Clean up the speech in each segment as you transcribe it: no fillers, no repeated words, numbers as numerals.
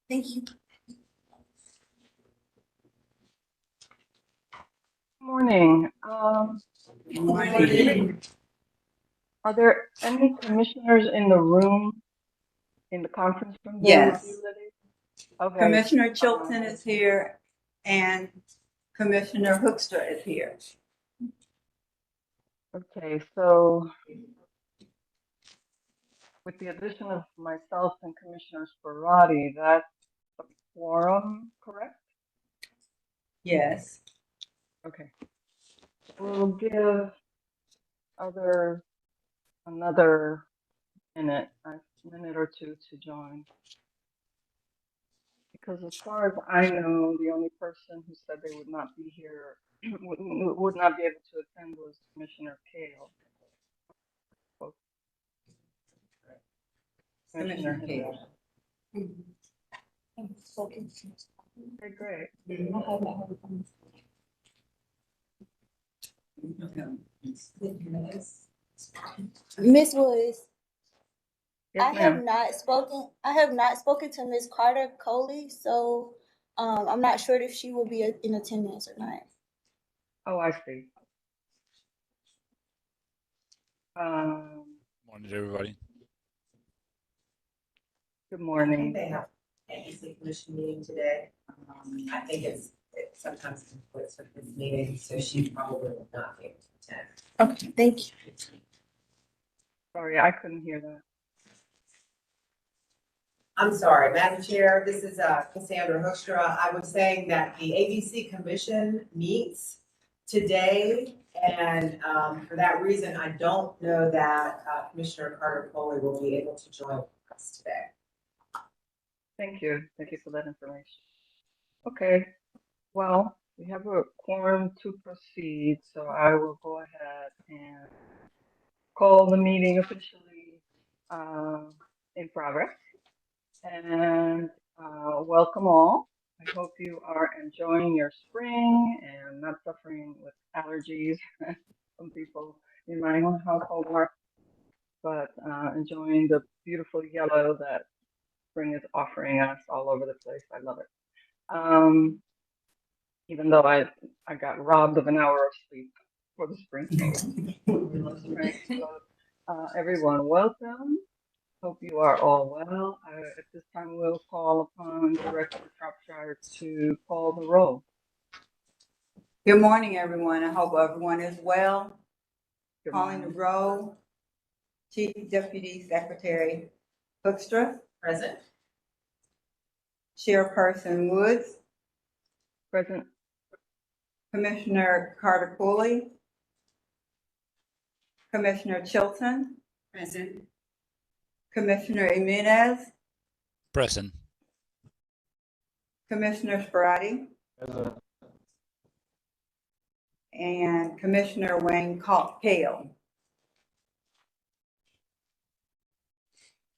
Thank you. Morning. Morning. Are there any commissioners in the room, in the conference room there with Yes. you, Liddy? Okay. Commissioner Chilton is here and Commissioner Hoekstra is here. Okay, so with the addition of myself and Commissioner Sparati, that's a quorum, correct? Yes. Okay. We'll give another minute, a minute or two to join. Because as far as I know, the only person who said they would not be here, would not be able to attend was Commissioner Kale. Commissioner Kale. Okay, great. Miss Woods, Yes, I have ma'am. not spoken to Miss Carter Coley, so I'm not sure if she will be in attendance or not. Oh, I see. Morning, everybody. Good I think morning. they have ABC commission meeting today. I think it sometimes conflicts with this meeting, so she probably will not be able to attend. Okay, thank you. Sorry, I couldn't hear that. I'm sorry, Madam Chair, this is Cassandra Hoekstra. I was saying that the ABC commission meets today, and for that reason, I don't know that Commissioner Carter Foley will be able to join us today. Thank you. Thank you for that information. Okay, well, we have a quorum to proceed, so I will go ahead and call the meeting officially in progress. And welcome all. I hope you are enjoying your spring and not suffering with allergies. Some people in my own household are, but enjoying the beautiful yellow that spring is offering us all over the place. I love it. Even though I got robbed of an hour of sleep for the spring solstice. We love spring. So everyone, welcome. Hope you are all well. At this time, we'll call upon Director Shropshire to call the roll. Good morning, everyone. I hope everyone is well. Good Calling the morning. roll. Chief Deputy Secretary Hoekstra, Present? Chairperson Woods, Present. Commissioner Carter Cooley, Commissioner Chilton, Present. Commissioner Jimenez, Present. Commissioner Sparati, and Commissioner Wayne Kale.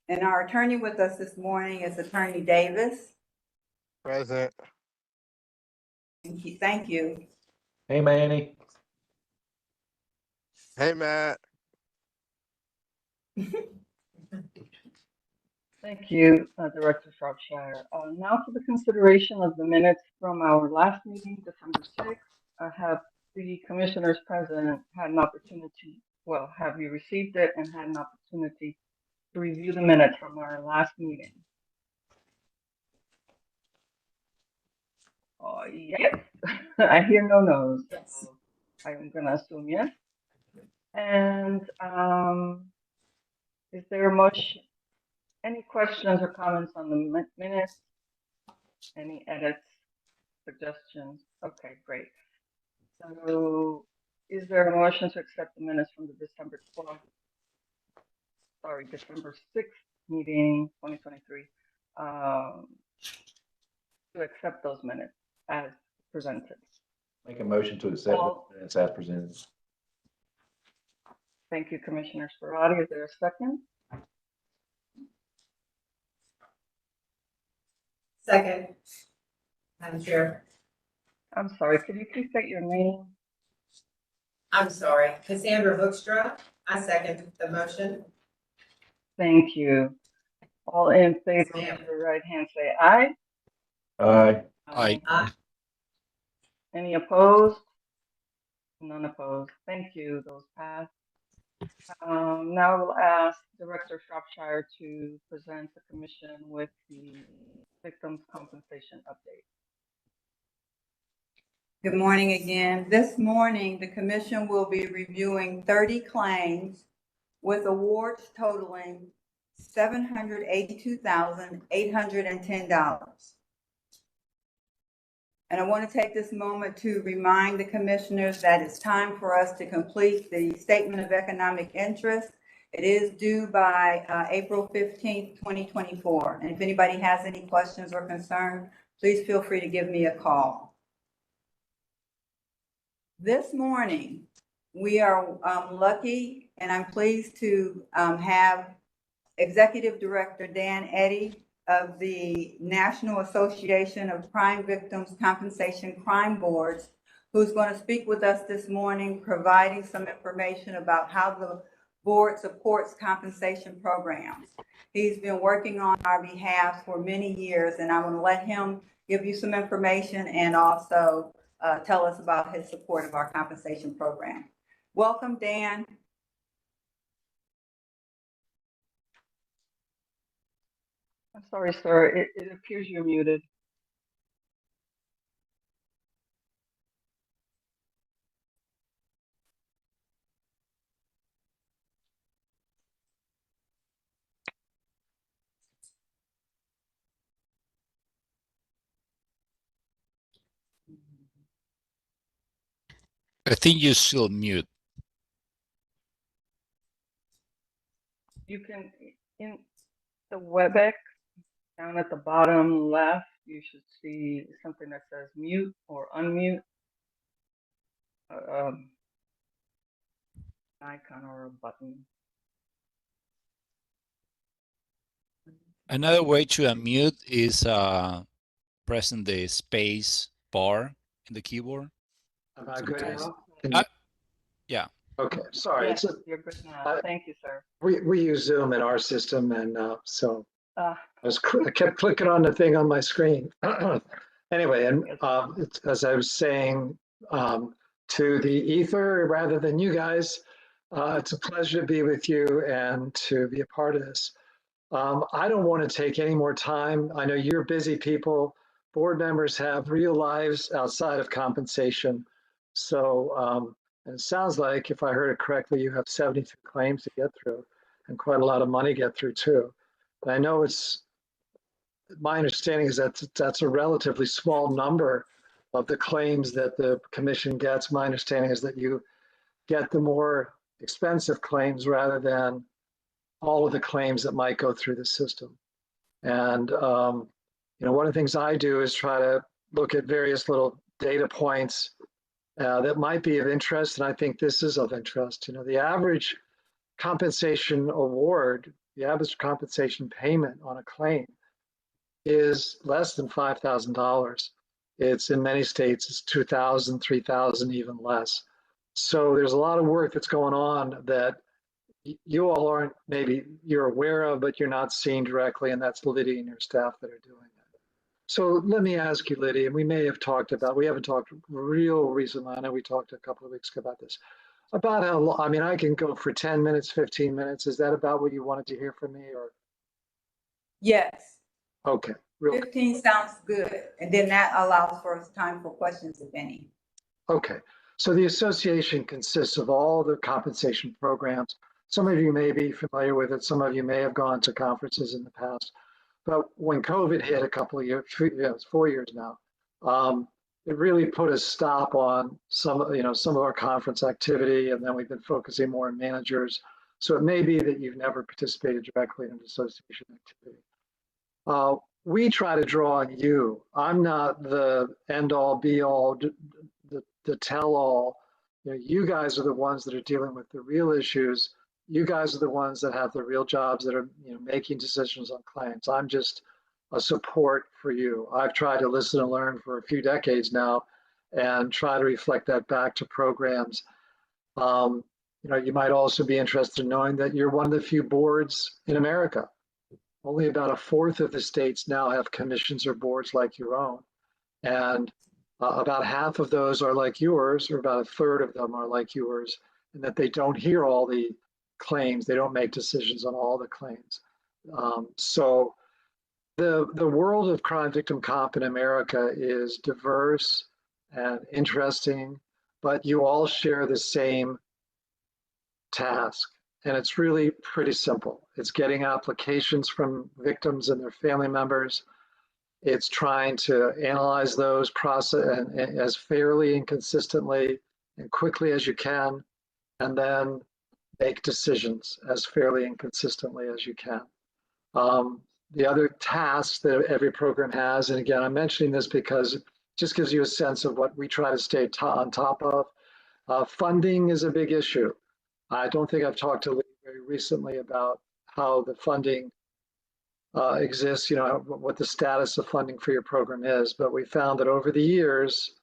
And our attorney with us this morning is Attorney Davis. Present. Thank you. Hey, Manny. Hey, Matt. Thank you, Director Shropshire. Now for the consideration of the minutes from our last meeting, December 6th. Have the commissioners present had an opportunity, well, have you received it and had an opportunity to review the minutes from our last meeting? Yes. I hear no no's. Yes. So I'm gonna assume yes. And is there a motion? Any questions or comments on the minutes? Any edits, suggestions? Okay, great. So is there a motion to accept the minutes from the December 6th meeting, 2023, to accept those minutes as presented? Make a motion to accept the minutes as presented. Thank you, Commissioner Sparati. Is there a second? Second. Madam Chair. I'm sorry, could you please state your name? I'm sorry, Cassandra Hoekstra. I second the motion. Thank you. All in favor, Yes, ma'am. raise your right hand, say aye. Aye. Aye. Any opposed? None opposed. Thank you. Those pass. Now I will ask Director Shropshire to present the commission with the victims' compensation update. Good morning again. This morning, the commission will be reviewing 30 claims with awards totaling $782,810. And I want to take this moment to remind the commissioners that it's time for us to complete the statement of economic interest. It is due by April 15th, 2024. And if anybody has any questions or concerns, please feel free to give me a call. This morning, we are lucky, and I'm pleased to have Executive Director Dan Eddy of the National Association of Crime Victims Compensation Crime Boards, who's going to speak with us this morning, providing some information about how the board supports compensation programs. He's been working on our behalf for many years, and I want to let him give you some information and also tell us about his support of our compensation program. Welcome, Dan. I'm sorry, sir. It appears you're muted. I think you still mute. You can, in the WebEx, down at the bottom left, you should see something that says mute or unmute. An icon or a button. Another way to unmute is pressing the space bar in the keyboard. Am I good Sometimes. now? Can you- Yeah. Okay, sorry. Yes, It's a, you're good now. Thank you, sir. we use Zoom in our system, and so Uh, I kept clicking on the thing on my screen. Anyway, and as I was saying to the ether rather than you guys, it's a pleasure to be with you and to be a part of this. I don't want to take any more time. I know you're busy people. Board members have real lives outside of compensation. So and it sounds like, if I heard it correctly, you have 72 claims to get through and quite a lot of money to get through too. But I know my understanding is that that's a relatively small number of the claims that the commission gets. My understanding is that you get the more expensive claims rather than all of the claims that might go through the system. And one of the things I do is try to look at various little data points that might be of interest, and I think this is of interest. The average compensation award, the average compensation payment on a claim is less than $5,000. It's in many states, it's $2,000, $3,000, even less. So there's a lot of work that's going on that you all aren't, maybe you're aware of, but you're not seeing directly, and that's Lydia and your staff that are doing that. So let me ask you, Lydia, and we may have talked about, we haven't talked real recently, I know we talked a couple of weeks ago about this, about how long, I mean, I can go for 10 minutes, 15 minutes. Is that about what you wanted to hear from me, or? Yes. Okay. 15 sounds good. And then that allows for time for questions, if any. Okay. So the association consists of all the compensation programs. Some of you may be familiar with it. Some of you may have gone to conferences in the past. But when COVID hit a couple of years, it's 4 years now, it really put a stop on some of our conference activity, and then we've been focusing more on managers. So it may be that you've never participated directly in an association activity. We try to draw on you. I'm not the end all be all, the tell all. You guys are the ones that are dealing with the real issues. You guys are the ones that have the real jobs that are making decisions on claims. I'm just a support for you. I've tried to listen and learn for a few decades now and try to reflect that back to programs. You might also be interested in knowing that you're one of the few boards in America, only about a fourth of the states now have commissions or boards like your own. And about half of those are like yours, or about a third of them are like yours, and that they don't hear all the claims. They don't make decisions on all the claims. So the world of crime victim comp in America is diverse and interesting, but you all share the same task. And it's really pretty simple. It's getting applications from victims and their family members. It's trying to analyze those process and as fairly and consistently and quickly as you can, and then make decisions as fairly and consistently as you can. The other tasks that every program has, and again, I'm mentioning this because it just gives you a sense of what we try to stay on top of. Funding is a big issue. I don't think I've talked to Lee very recently about how the funding exists, what the status of funding for your program is, but we found that over the years,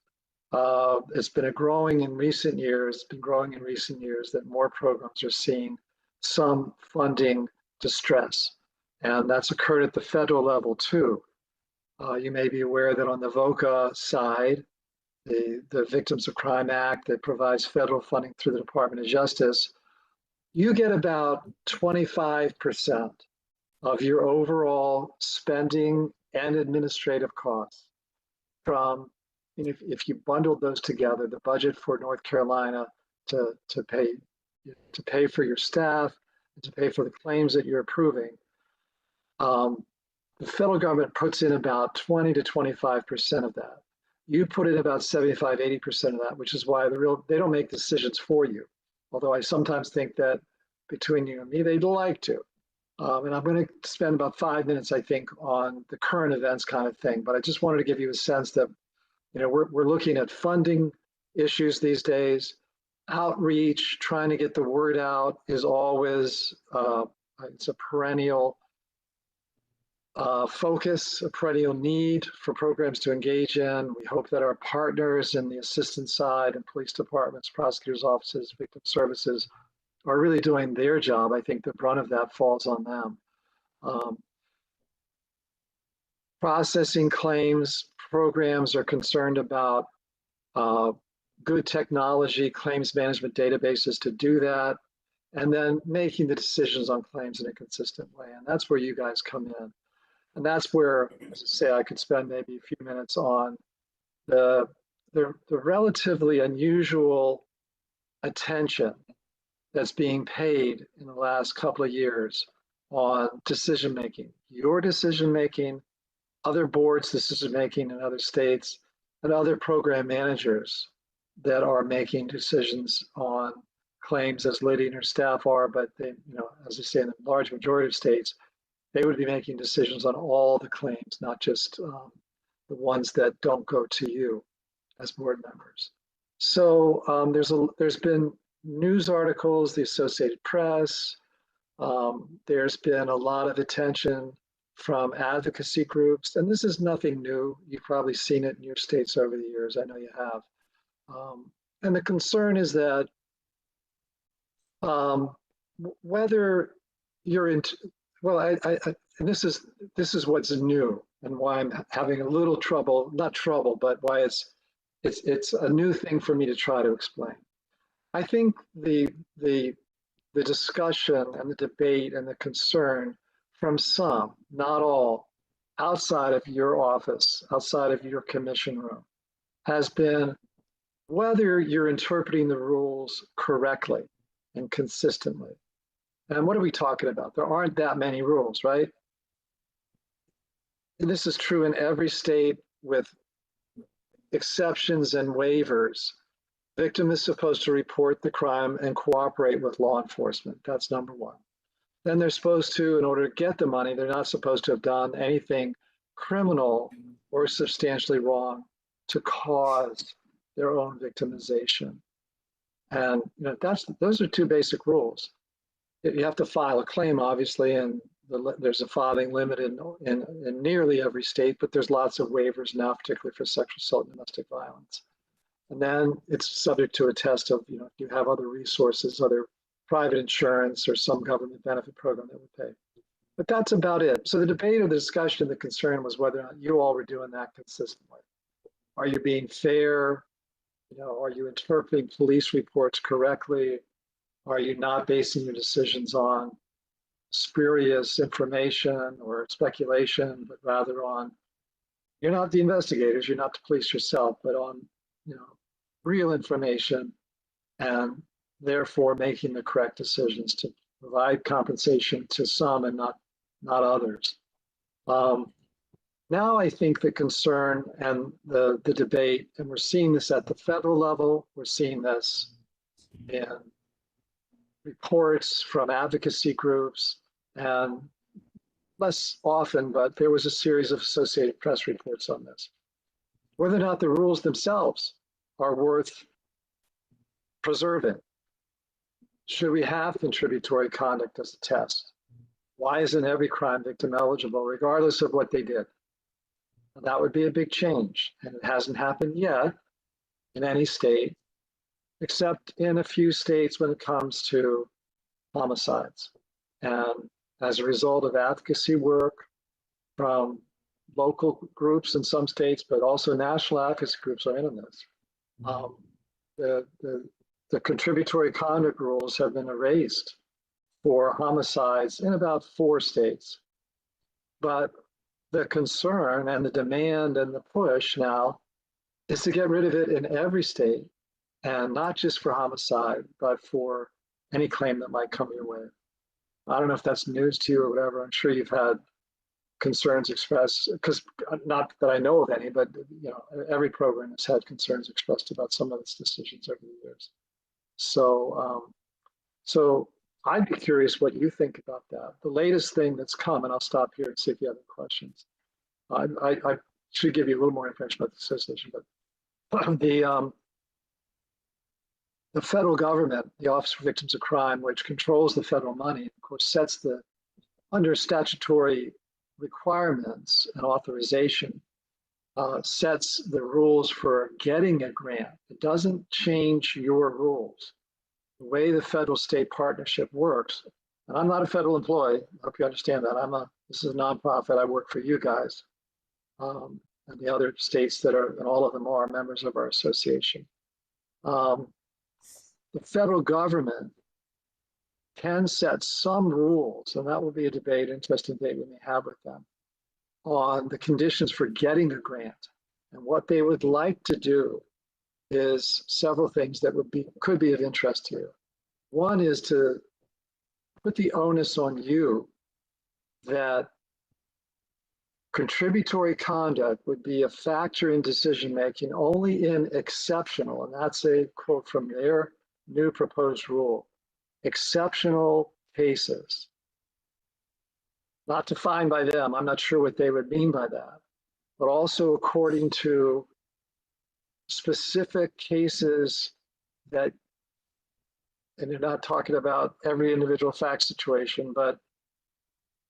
it's been growing in recent years, that more programs are seeing some funding distress. And that's occurred at the federal level too. You may be aware that on the VOCA side, the Victims of Crime Act that provides federal funding through the Department of Justice, you get about 25% of your overall spending and administrative costs from, if you bundled those together, the budget for North Carolina to pay for your staff, to pay for the claims that you're approving, the federal government puts in about 20 to 25% of that. You put in about 75, 80% of that, which is why they don't make decisions for you. Although I sometimes think that between you and me, they'd like to. And I'm going to spend about 5 minutes, I think, on the current events kind of thing. But I just wanted to give you a sense that, we're looking at funding issues these days. Outreach, trying to get the word out is always, it's a perennial focus, a perennial need for programs to engage in. We hope that our partners in the assistance side and police departments, prosecutors' offices, victim services are really doing their job. I think the brunt of that falls on them. Processing claims, programs are concerned about good technology, claims management databases to do that, and then making the decisions on claims in a consistent way. And that's where you guys come in. And that's where, as I say, I could spend maybe a few minutes on the relatively unusual attention that's being paid in the last couple of years on decision-making, your decision-making, other boards' decision-making in other states, and other program managers that are making decisions on claims as Lydia and her staff are, but they, as I say, in the large majority of states, they would be making decisions on all the claims, not just the ones that don't go to you as board members. So there's been news articles, the Associated Press. There's been a lot of attention from advocacy groups, and this is nothing new. You've probably seen it in your states over the years. I know you have. And the concern is that whether you're into, well, and this is what's new and why I'm having a little trouble, not trouble, but why it's a new thing for me to try to explain. I think the discussion and the debate and the concern from some, not all, outside of your office, outside of your commission room, has been whether you're interpreting the rules correctly and consistently. And what are we talking about? There aren't that many rules, right? And this is true in every state with exceptions and waivers. Victim is supposed to report the crime and cooperate with law enforcement. That's number one. Then they're supposed to, in order to get the money, they're not supposed to have done anything criminal or substantially wrong to cause their own victimization. And those are two basic rules. You have to file a claim, obviously, and there's a filing limit in nearly every state, but there's lots of waivers now, particularly for sexual assault and domestic violence. And then it's subject to a test of, if you have other resources, other private insurance or some government benefit program that would pay. But that's about it. So the debate or the discussion, the concern was whether or not you all were doing that consistently. Are you being fair? You know, are you interpreting police reports correctly? Are you not basing your decisions on spurious information or speculation, but rather on, you're not the investigators, you're not the police yourself, but on, you know, real information, and therefore making the correct decisions to provide compensation to some and not others. Now I think the concern and the debate, and we're seeing this at the federal level, we're seeing this in reports from advocacy groups, and less often, but there was a series of Associated Press reports on this. Whether or not the rules themselves are worth preserving. Should we have contributory conduct as a test? Why isn't every crime victim eligible, regardless of what they did? And that would be a big change, and it hasn't happened yet in any state, except in a few states when it comes to homicides. And as a result of advocacy work from local groups in some states, but also national advocacy groups are in this. The contributory conduct rules have been erased for homicides in about 4 states. But the concern and the demand and the push now is to get rid of it in every state, and not just for homicide, but for any claim that might come your way. I don't know if that's news to you or whatever. I'm sure you've had concerns expressed, because not that I know of any, but you know, every program has had concerns expressed about some of its decisions over the years. So, so I'd be curious what you think about that. The latest thing that's come, and I'll stop here and see if you have any questions. I should give you a little more information about the association, but the federal government, the Office for Victims of Crime, which controls the federal money, of course, sets the, under statutory requirements and authorization, sets the rules for getting a grant. It doesn't change your rules. The way the federal-state partnership works, and I'm not a federal employee, I hope you understand that. This is a nonprofit, I work for you guys, and the other states that are, and all of them are members of our association. The federal government can set some rules, and that will be a debate, interesting debate we may have with them, on the conditions for getting a grant. And what they would like to do is several things that could be of interest to you. One is to put the onus on you that contributory conduct would be a factor in decision-making only in exceptional, and that's a quote from their new proposed rule, exceptional cases. Not defined by them, I'm not sure what they would mean by that, but also according to specific cases that, and you're not talking about every individual fact situation, but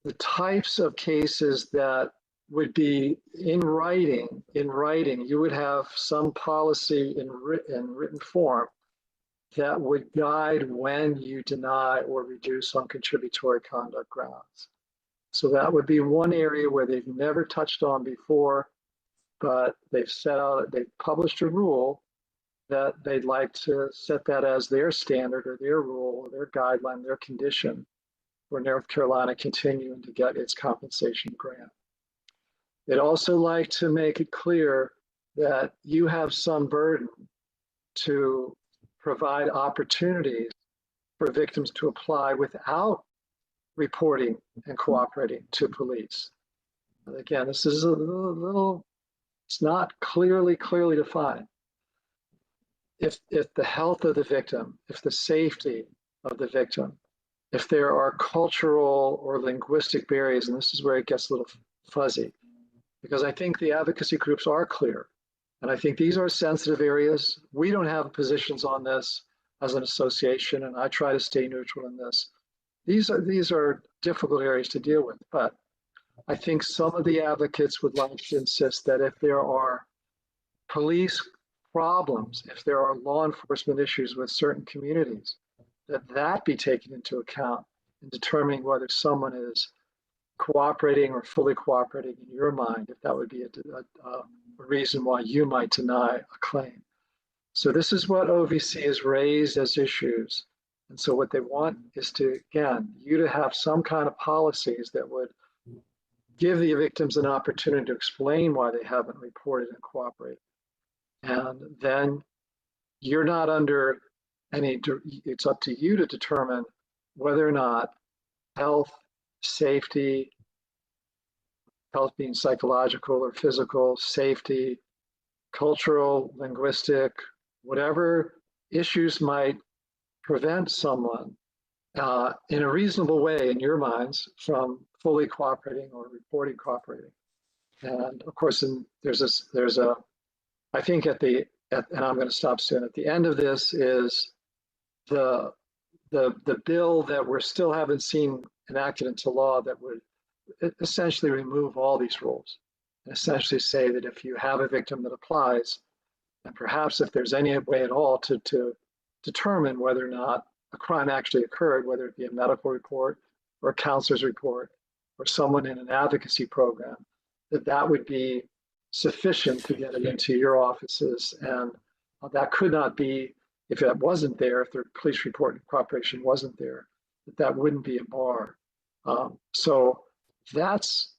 the types of cases that would be in writing, you would have some policy in written form that would guide when you deny or reduce on contributory conduct grounds. So that would be one area where they've never touched on before, but they've published a rule that they'd like to set that as their standard or their rule, or their guideline, their condition for North Carolina continuing to get its compensation grant. They'd also like to make it clear that you have some burden to provide opportunities for victims to apply without reporting and cooperating to police. And again, this is a little, it's not clearly defined. If the health of the victim, if the safety of the victim, if there are cultural or linguistic barriers, and this is where it gets a little fuzzy, because I think the advocacy groups are clear. And I think these are sensitive areas. We don't have positions on this as an association, and I try to stay neutral in this. These are difficult areas to deal with, but I think some of the advocates would like to insist that if there are police problems, if there are law enforcement issues with certain communities, that be taken into account in determining whether someone is cooperating or fully cooperating in your mind, if that would be a reason why you might deny a claim. So this is what OVC has raised as issues. And so what they want is to, again, you to have some kind of policies that would give the victims an opportunity to explain why they haven't reported and cooperated. And then you're not under any, it's up to you to determine whether or not health, safety, health being psychological or physical, safety, cultural, linguistic, whatever issues might prevent someone in a reasonable way in your minds from fully cooperating or reporting cooperating. And of course, there's a, I think and I'm going to stop soon. At the end of this is the bill that we still haven't seen enacted into law that would essentially remove all these rules and essentially say that if you have a victim that applies, and perhaps if there's any way at all to determine whether or not a crime actually occurred, whether it be a medical report or a counselor's report or someone in an advocacy program, that would be sufficient to get it into your offices. And that could not be, if that wasn't there, if the police report and cooperation wasn't there, that wouldn't be a bar. So that's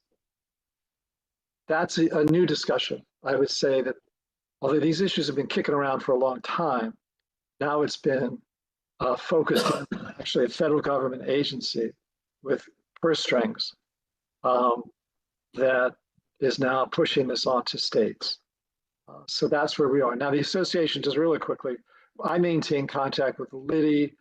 a new discussion. I would say that although these issues have been kicking around for a long time, now it's been focused on actually a federal government agency with purse strings that is now pushing this onto states. So that's where we are. Now the association, just really quickly, I maintain contact with Liddy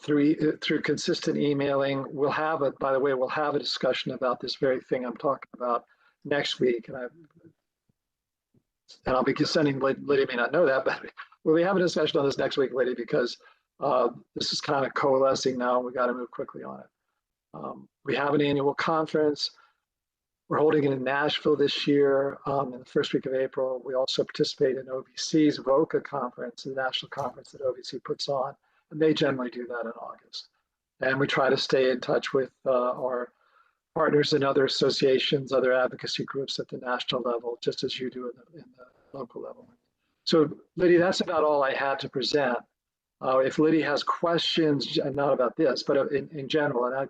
through consistent emailing. We'll have a discussion about this very thing I'm talking about next week. And I'll be sending, Liddy may not know that, but we'll be having a discussion on this next week, Liddy, because this is kind of coalescing now and we got to move quickly on it. We have an annual conference. We're holding it in Nashville this year in the first week of April. We also participate in OVC's VOCA conference, the national conference that OVC puts on, and they generally do that in August. And we try to stay in touch with our partners in other associations, other advocacy groups at the national level, just as you do in the local level. So Liddy, that's about all I had to present. If Liddy has questions, not about this, but in general, and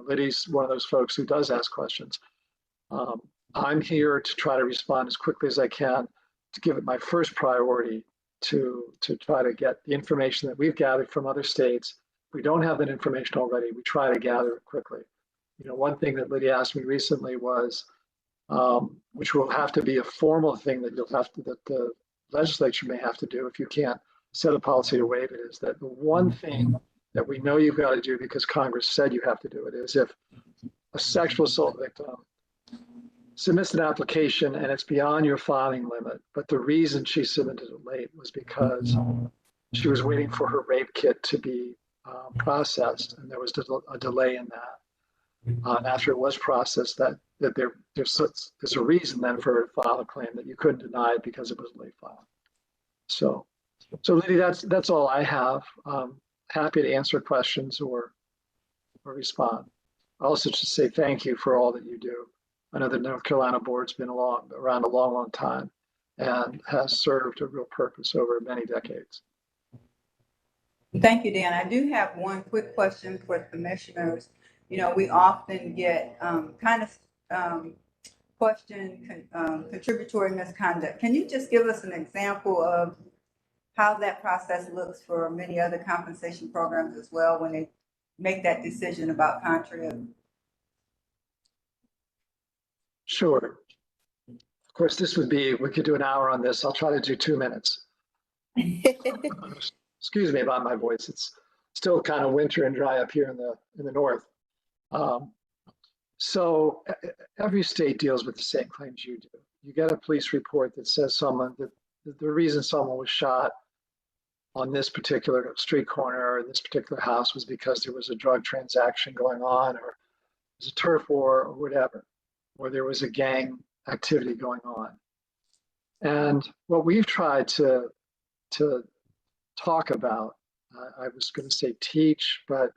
Liddy's one of those folks who does ask questions. I'm here to try to respond as quickly as I can, to give it my first priority to try to get the information that we've gathered from other states. If we don't have that information already, we try to gather it quickly. One thing that Liddy asked me recently was, which will have to be a formal thing that that the legislature may have to do if you can't set a policy to waive it, is that the one thing that we know you've got to do because Congress said you have to do it is if a sexual assault victim submits an application and it's beyond your filing limit, but the reason she submitted it late was because she was waiting for her rape kit to be processed, and there was a delay in that. And after it was processed, there's a reason then for her to file a claim that you couldn't deny it because it was late filed. So Liddy, that's all I have. Happy to answer questions or respond. I also just say thank you for all that you do. I know the North Carolina board's been around a long, long time and has served a real purpose over many decades. Thank you, Dan. I do have one quick question for commissioners. We often get question contributory misconduct. Can you just give us an example of how that process looks for many other compensation programs as well when they make that decision about contrib? Sure. Of course, we could do an hour on this. I'll try to do 2 minutes. Excuse me about my voice. It's still kind of winter and dry up here in the north. So every state deals with the same claims you do. You get a police report that says that the reason someone was shot on this particular street corner or this particular house was because there was a drug transaction going on, or it was a turf war or whatever, or there was a gang activity going on. And what we've tried to talk about, I was going to say teach, but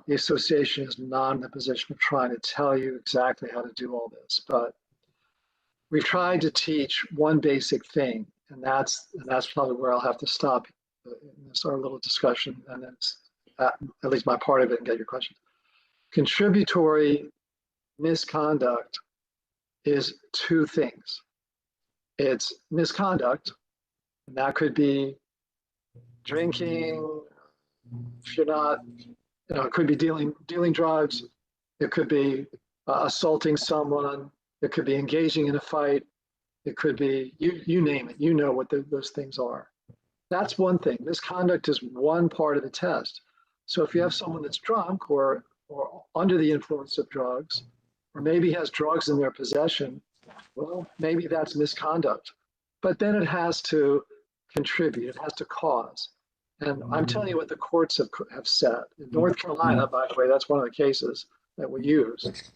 the association is not in the position of trying to tell you exactly how to do all this, but we've tried to teach one basic thing, and that's probably where I'll have to stop this our little discussion, and then at least my part of it, and get your question. Contributory misconduct is two things. It's misconduct, and that could be drinking. If you're not, it could be dealing drugs. It could be assaulting someone. It could be engaging in a fight. It could be, you name it. You know what those things are. That's one thing. Misconduct is one part of the test. So if you have someone that's drunk or under the influence of drugs, or maybe has drugs in their possession, well, maybe that's misconduct. But then it has to contribute. It has to cause. And I'm telling you what the courts have said. In North Carolina, by the way, that's one of the cases that we use,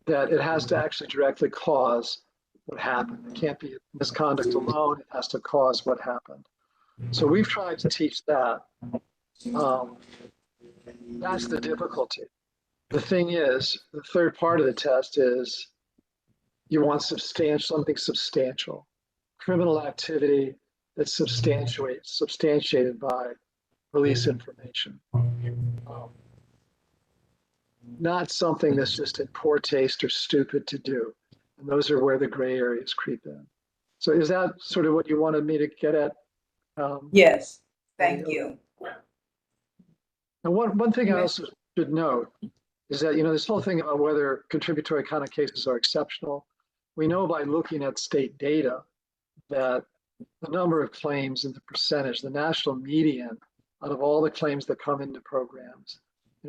that it has to actually directly cause what happened. It can't be misconduct alone. It has to cause what happened. So we've tried to teach that. That's the difficulty. The thing is, the third part of the test is you want something substantial, criminal activity that's substantiated by police information. Not something that's just in poor taste or stupid to do. And those are where the gray areas creep in. So is that sort of what you wanted me to get at? Yes, thank you. And one thing I also should note is that, this whole thing about whether contributory kind of cases are exceptional, we know by looking at state data that the number of claims and the percentage, the national median out of all the claims that come into programs,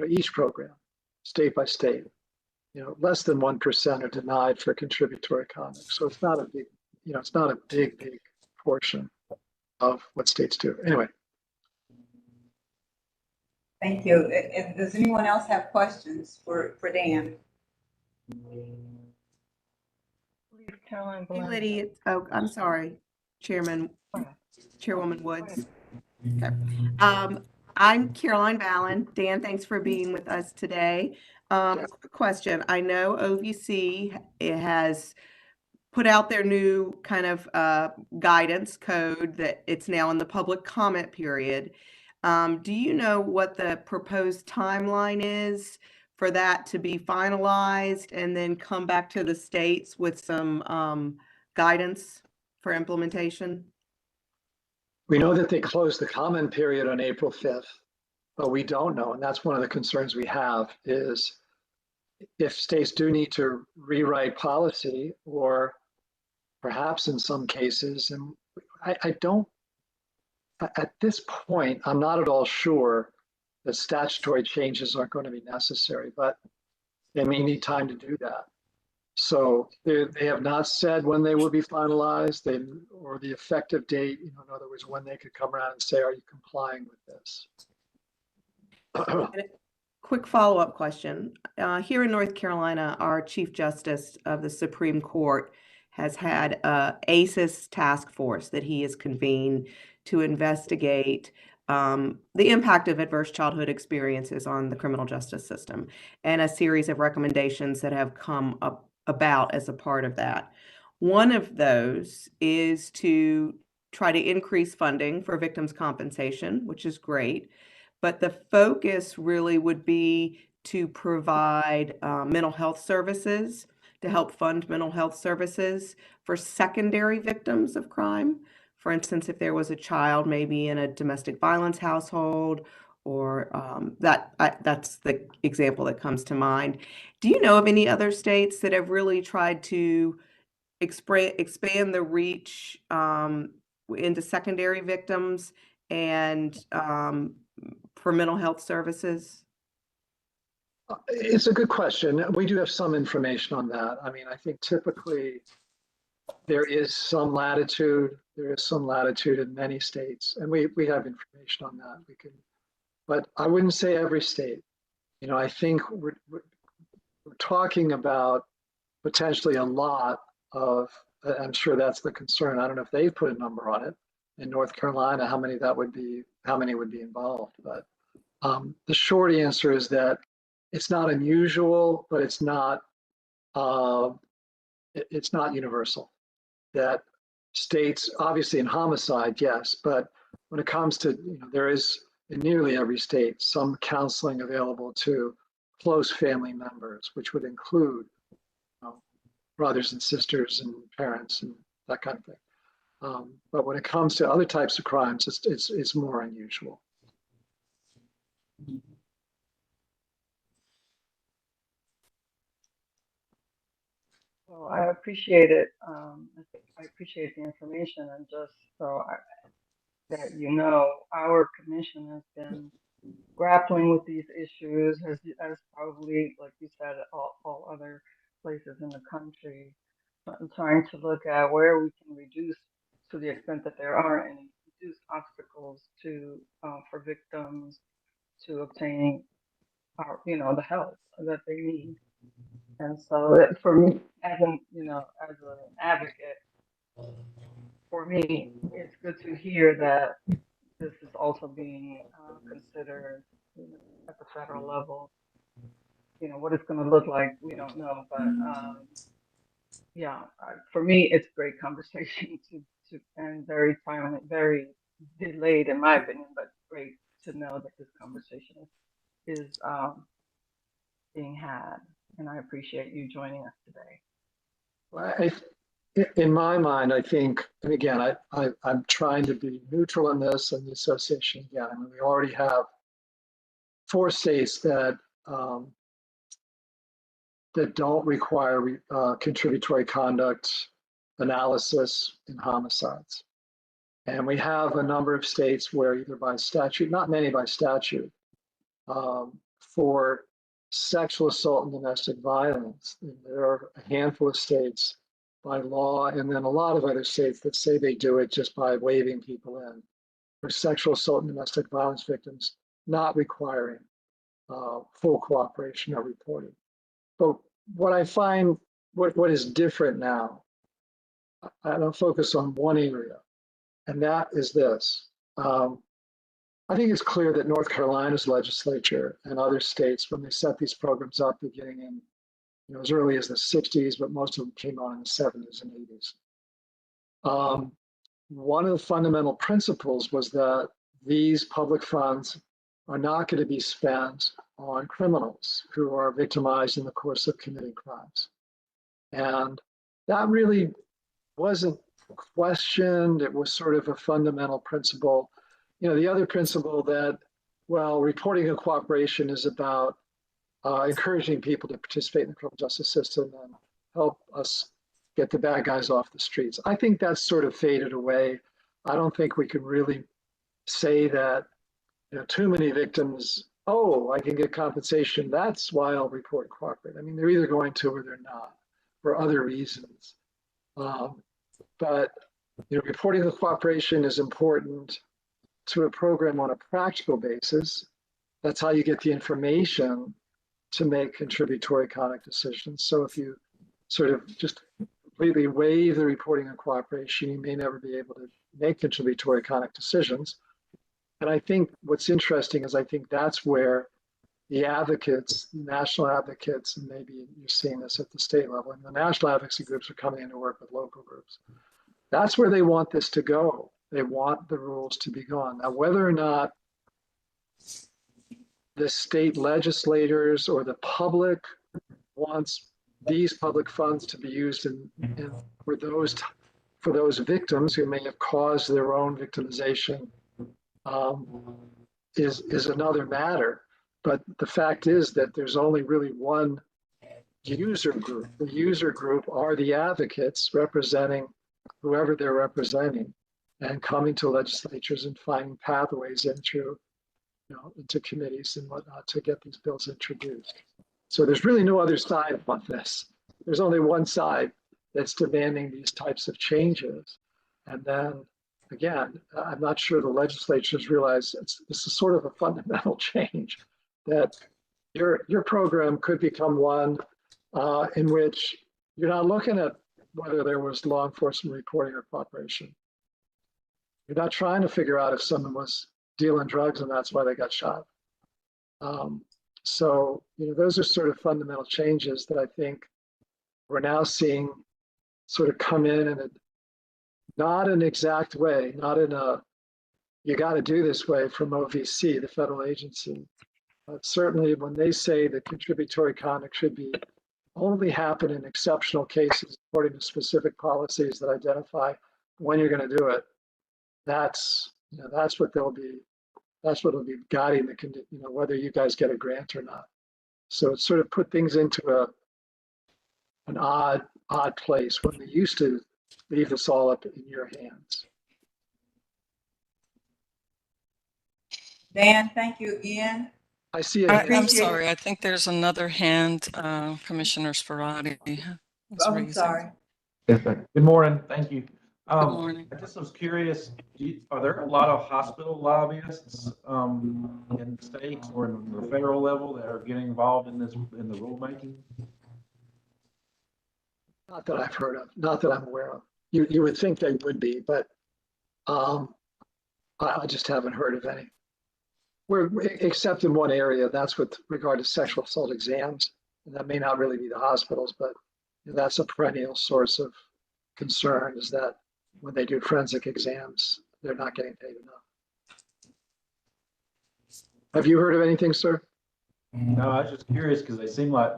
each program, state by state, less than 1% are denied for contributory conduct. So it's not a big, it's not a big portion of what states do. Anyway. Thank you. Does anyone else have questions for Dan? Caroline Hey, Blunt. Liddy. I'm sorry, Chairwoman Woods. Okay. I'm Caroline Ballin. Dan, thanks for being with us today. Quick question. I know OVC has put out their new kind of guidance code that it's now in the public comment period. Do you know what the proposed timeline is for that to be finalized and then come back to the states with some guidance for implementation? We know that they closed the comment period on April 5th, but we don't know. And that's one of the concerns we have is if states do need to rewrite policy, or perhaps in some cases, and I don't, at this point, I'm not at all sure that statutory changes aren't going to be necessary, but they may need time to do that. So they have not said when they will be finalized, or the effective date, in other words, when they could come around and say, are you complying with this? Quick follow-up question. Here in North Carolina, our Chief Justice of the Supreme Court has had a ACES task force that he has convened to investigate the impact of adverse childhood experiences on the criminal justice system, and a series of recommendations that have come about as a part of that. One of those is to try to increase funding for victims' compensation, which is great, but the focus really would be to provide mental health services, to help fund mental health services for secondary victims of crime. For instance, if there was a child maybe in a domestic violence household, or that's the example that comes to mind. Do you know of any other states that have really tried to expand the reach into secondary victims and for mental health services? It's a good question. We do have some information on that. I mean, I think typically there is some latitude. There is some latitude in many states, and we have information on that. But I wouldn't say every state. I think we're talking about potentially a lot of, I'm sure that's the concern. I don't know if they've put a number on it in North Carolina, how many would be involved, but The short answer is that it's not unusual, but it's not universal. That states, obviously in homicide, yes, but when it comes to, there is in nearly every state some counseling available to close family members, which would include brothers and sisters and parents and that kind of thing. But when it comes to other types of crimes, it's more unusual. Well, I appreciate it. I appreciate the information, and just that our commission has been grappling with these issues, as probably, like you said, all other places in the country, trying to look at where we can reduce, to the extent that there are any, reduce obstacles to for victims to obtaining the help that they need. And so for me, as an advocate, for me, it's good to hear that this is also being considered at the federal level. What it's going to look like, we don't know, but for me, it's great conversation and very timely, very delayed in my opinion, but great to know that this conversation is being had. And I appreciate you joining us today. In my mind, I think, and again, I'm trying to be neutral in this, and the association, again, I mean, we already have 4 states that don't require contributory conduct analysis in homicides. And we have a number of states where either by statute, not many by statute, for sexual assault and domestic violence. And there are a handful of states by law, and then a lot of other states that say they do it just by waving people in, for sexual assault and domestic violence victims not requiring full cooperation or reporting. But what I find, what is different now, I don't focus on one area, and that is this. I think it's clear that North Carolina's legislature and other states, when they set these programs up beginning in as early as the 60s, but most of them came on in the 70s and 80s. One of the fundamental principles was that these public funds are not going to be spent on criminals who are victimized in the course of committing crimes. And that really wasn't questioned. It was sort of a fundamental principle. The other principle that, well, reporting and cooperation is about encouraging people to participate in the criminal justice system and help us get the bad guys off the streets. I think that's sort of faded away. I don't think we can really say that too many victims, oh, I can get compensation, that's why I'll report and cooperate. I mean, they're either going to or they're not for other reasons. But reporting the cooperation is important to a program on a practical basis. That's how you get the information to make contributory conduct decisions. So if you sort of just completely waive the reporting and cooperation, you may never be able to make contributory conduct decisions. And I think what's interesting is I think that's where the advocates, national advocates, and maybe you're seeing this at the state level, and the national advocacy groups are coming in to work with local groups. That's where they want this to go. They want the rules to be gone. Now, whether or not the state legislators or the public wants these public funds to be used for those victims who may have caused their own victimization is another matter. But the fact is that there's only really one user group. The user group are the advocates representing whoever they're representing and coming to legislatures and finding pathways into committees and whatnot to get these bills introduced. So there's really no other side on this. There's only one side that's demanding these types of changes. And then again, I'm not sure the legislatures realize this is sort of a fundamental change, that your program could become one in which you're not looking at whether there was law enforcement reporting or cooperation. You're not trying to figure out if someone was dealing drugs and that's why they got shot. So, those are sort of fundamental changes that I think we're now seeing sort of come in not an exact way, not in a, you got to do this way from OVC, the federal agency. But certainly when they say that contributory conduct should be only happen in exceptional cases according to specific policies that identify when you're going to do it, that's what they'll be, that's what will be guiding the, whether you guys get a grant or not. So it's sort of put things into an odd place when they used to leave this all up in your hands. Dan, thank you again. I see it. I'm appreciate- sorry, I think there's another hand, Commissioner Sparati was Oh, I'm raising. sorry. Yes, sir. Good morning. Thank you. Good morning. I just was curious, are there a lot of hospital lobbyists in the states or in the federal level that are getting involved in the rulemaking? Not that I've heard of, not that I'm aware of. You would think they would be, but I just haven't heard of any. Except in one area, that's with regard to sexual assault exams. And that may not really be the hospitals, but that's a perennial source of concern, is that when they do forensic exams, they're not getting paid enough. Have you heard of anything, sir? No, I was just curious because they seem like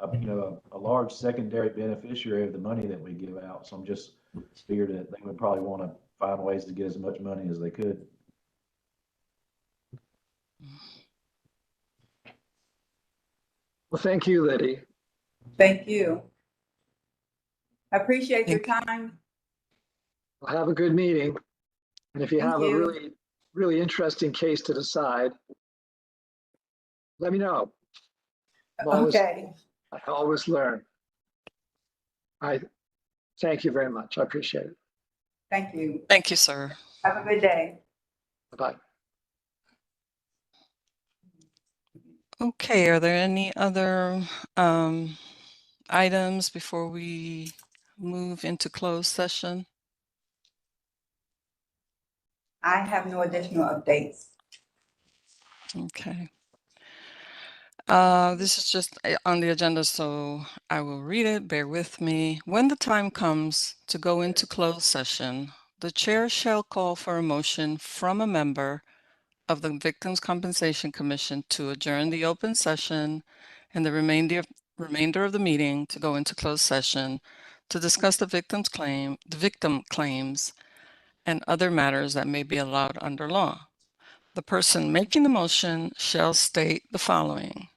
a large secondary beneficiary of the money that we give out. So I'm just figured that they would probably want to find ways to get as much money as they could. Well, thank you, Liddy. Thank you. I appreciate your Thank time. Well, have a good meeting. And if you Thank have you. a really, really interesting case to decide, let me know. Okay. I always learn. I thank you very much. I appreciate it. Thank you. Thank you, sir. Have a good day. Bye-bye. Okay, are there any other items before we move into closed session? I have no additional updates. Okay. This is just on the agenda, so I will read it. Bear with me. When the time comes to go into closed session, the chair shall call for a motion from a member of the Victims' Compensation Commission to adjourn the open session and the remainder of the meeting to go into closed session to discuss the victim claims and other matters that may be allowed under law. The person making the motion shall state the following.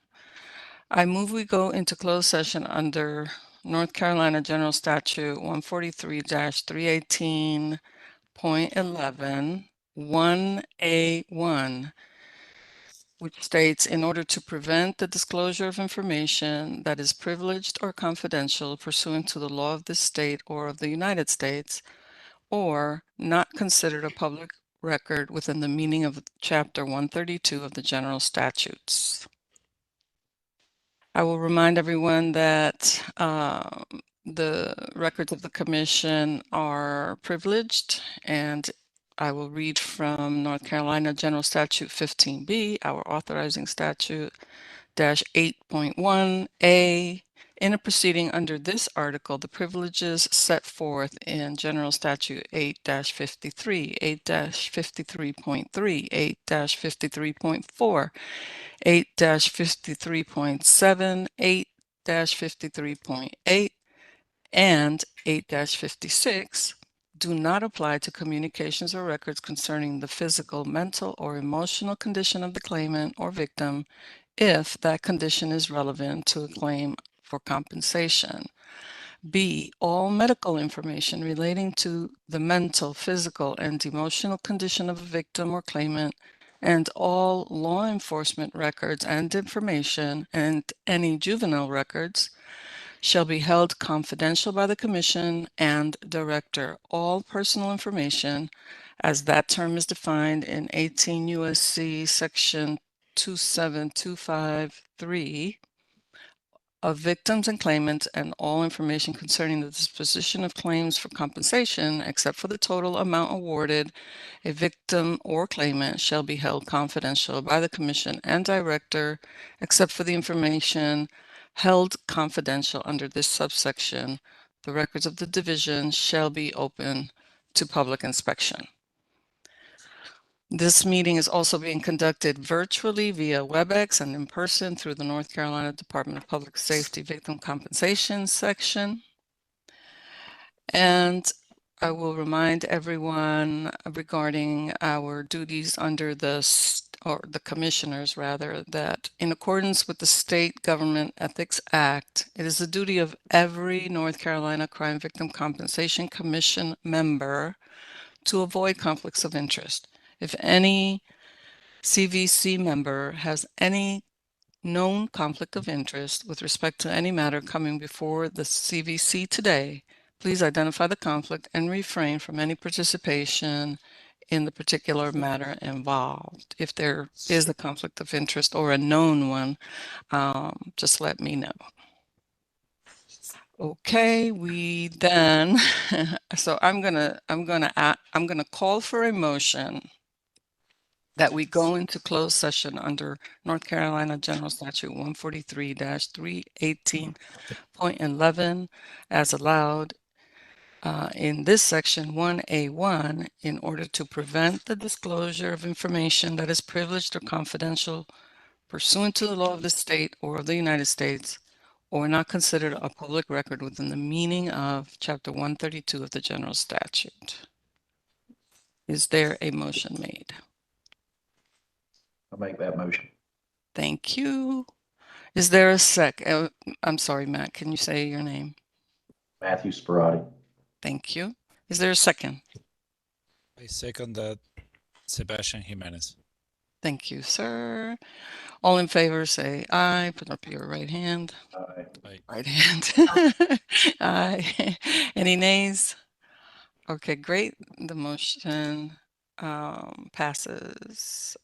I move we go into closed session under North Carolina General Statute 143-318.11, 1A1, which states, in order to prevent the disclosure of information that is privileged or confidential pursuant to the law of this state or of the United States, or not considered a public record within the meaning of Chapter 132 of the General Statutes. I will remind everyone that the records of the commission are privileged, and I will read from North Carolina General Statute 15B, our authorizing statute, -8.1A. In a proceeding under this article, the privileges set forth in General Statute 8-53, 8-53.3, 8-53.4, 8-53.7, 8-53.8, and 8-56 do not apply to communications or records concerning the physical, mental, or emotional condition of the claimant or victim if that condition is relevant to a claim for compensation. B, all medical information relating to the mental, physical, and emotional condition of a victim or claimant, and all law enforcement records and information and any juvenile records shall be held confidential by the Commission and Director. All personal information, as that term is defined in 18 U.S.C. Section 27253, of victims and claimants, and all information concerning the disposition of claims for compensation, except for the total amount awarded a victim or claimant, shall be held confidential by the Commission and Director, except for the information held confidential under this subsection. The records of the division shall be open to public inspection. This meeting is also being conducted virtually via WebEx and in person through the North Carolina Department of Public Safety Victim Compensation section. And I will remind everyone regarding our duties under the commissioners rather, that in accordance with the State Government Ethics Act, it is the duty of every North Carolina Crime Victim Compensation Commission member to avoid conflicts of interest. If any CVC member has any known conflict of interest with respect to any matter coming before the CVC today, please identify the conflict and refrain from any participation in the particular matter involved. If there is a conflict of interest or a known one, just let me know. Okay, we then, so I'm gonna call for a motion that we go into closed session under North Carolina General Statute 143-318.11 as allowed in this section 1A1 in order to prevent the disclosure of information that is privileged or confidential pursuant to the law of the state or of the United States, or not considered a public record within the meaning of Chapter 132 of the General Statute. Is there a motion made? I'll make that motion. Thank you. Is there a second? I'm sorry, Matt, can you say your name? Matthew Sparati. Thank you. Is there a second? I second that. Sebastian Jimenez. Thank you, sir. All in favor, say aye. Put up your right hand. Aye. Aye. Right hand. Aye. Any nays? Okay, great. The motion passes.